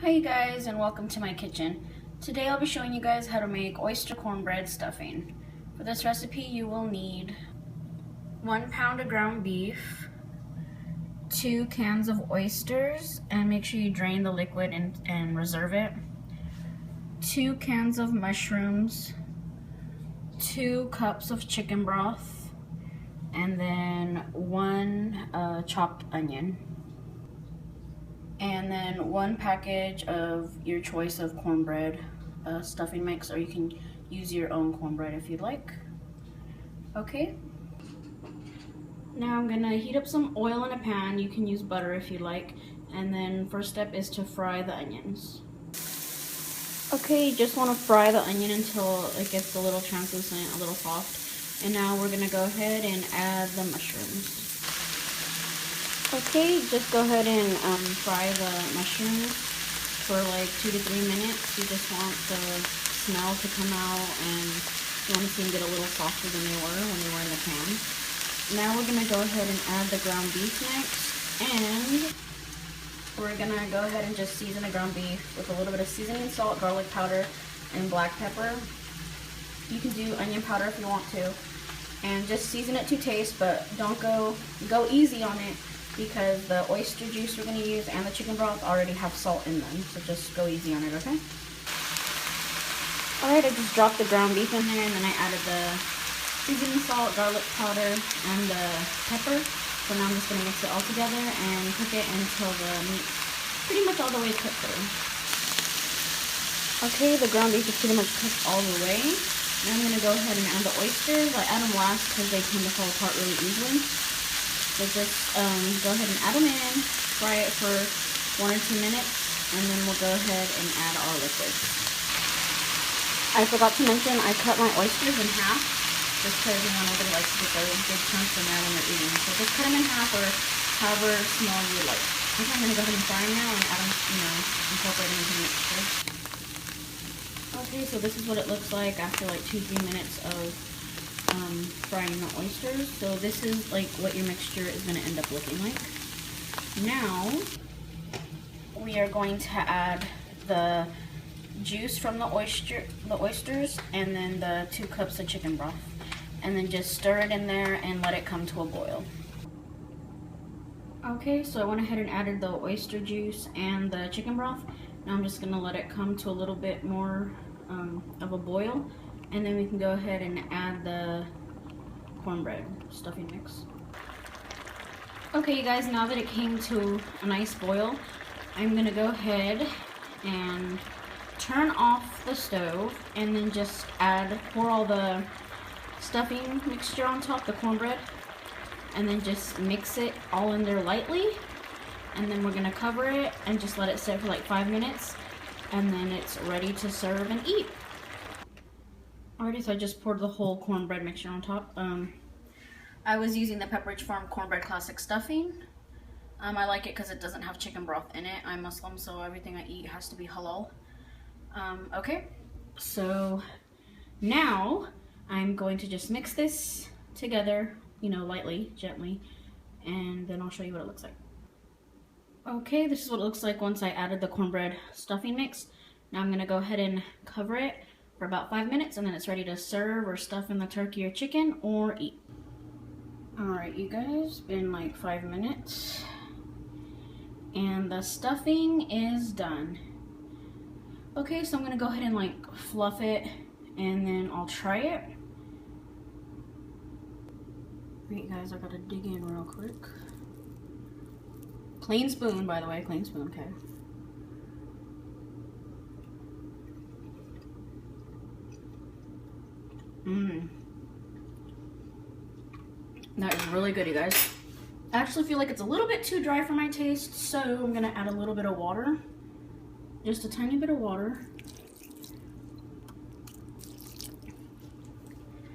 Hi you guys, and welcome to my kitchen. Today I'll be showing you guys how to make oyster cornbread stuffing. For this recipe you will need 1 pound of ground beef, 2 cans of oysters, and make sure you drain the liquid and reserve it, 2 cans of mushrooms, 2 cups of chicken broth, and then 1 chopped onion. And then 1 package of your choice of cornbread stuffing mix, or you can use your own cornbread if you'd like. Okay. Now I'm gonna heat up some oil in a pan. You can use butter if you like. And then first step is to fry the onions. Okay, you just want to fry the onion until it gets a little translucent, a little soft. And now we're gonna go ahead and add the mushrooms. Okay, just go ahead and fry the mushrooms for like 2 to 3 minutes. You just want the smell to come out, and you want to see them get a little softer than they were when they were in the pan. Now we're going to go ahead and add the ground beef next, and we're going to go ahead and just season the ground beef with a little bit of seasoning salt, garlic powder, and black pepper. You can do onion powder if you want to, and just season it to taste, but don't go easy on it, because the oyster juice we're going to use and the chicken broth already have salt in them, so just go easy on it, okay? Alright, I just dropped the ground beef in there, and then I added the seasoning salt, garlic powder, and the pepper. So now I'm just going to mix it all together and cook it until the meat's pretty much all the way cooked through. Okay, the ground beef is pretty much cooked all the way. Now I'm going to go ahead and add the oysters. I add them last because they tend to fall apart really easily. So just go ahead and add them in, fry it for 1 or 2 minutes, and then we'll go ahead and add our liquid. I forgot to mention I cut my oysters in half, just because nobody likes to get those big chunks in there when they're eating. So just cut them in half, or however small you like. Okay, I'm going to go ahead and fry them now and add them, incorporate them into the mixture. Okay, so this is what it looks like after like 2-3 minutes of frying the oysters. So this is like what your mixture is going to end up looking like. Now we are going to add the juice from the oysters, and then the 2 cups of chicken broth, and then just stir it in there and let it come to a boil. Okay, so I went ahead and added the oyster juice and the chicken broth. Now I'm just going to let it come to a little bit more of a boil, and then we can go ahead and add the cornbread stuffing mix. Okay, you guys, now that it came to a nice boil, I'm gonna go ahead and turn off the stove, and then just pour all the stuffing mixture on top, the cornbread, and then just mix it all in there lightly, and then we're gonna cover it and just let it sit for like 5 minutes, and then it's ready to serve and eat. Alrighty, so I just poured the whole cornbread mixture on top. I was using the Pepperidge Farm Cornbread Classic stuffing. I like it because it doesn't have chicken broth in it. I'm Muslim, so everything I eat has to be halal. Okay, so now I'm going to just mix this together, lightly, gently, and then I'll show you what it looks like. Okay, this is what it looks like once I added the cornbread stuffing mix. Now I'm going to go ahead and cover it for about 5 minutes, and then it's ready to serve or stuff in the turkey or chicken or eat. Alright, you guys, been like 5 minutes, and the stuffing is done. Okay, so I'm going to go ahead and fluff it, and then I'll try it. Alright guys, I gotta dig in real quick. Clean spoon, by the way, clean spoon, okay. That is really good, you guys. I actually feel like it's a little bit too dry for my taste, so I'm gonna add a little bit of water. Just a tiny bit of water.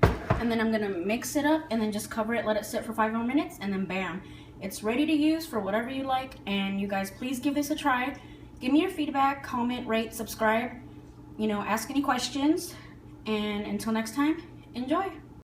And then I'm gonna mix it up and then just cover it, let it sit for 5 more minutes, and then bam. It's ready to use for whatever you like, and you guys please give this a try. Give me your feedback, comment, rate, subscribe, ask any questions, and until next time, enjoy.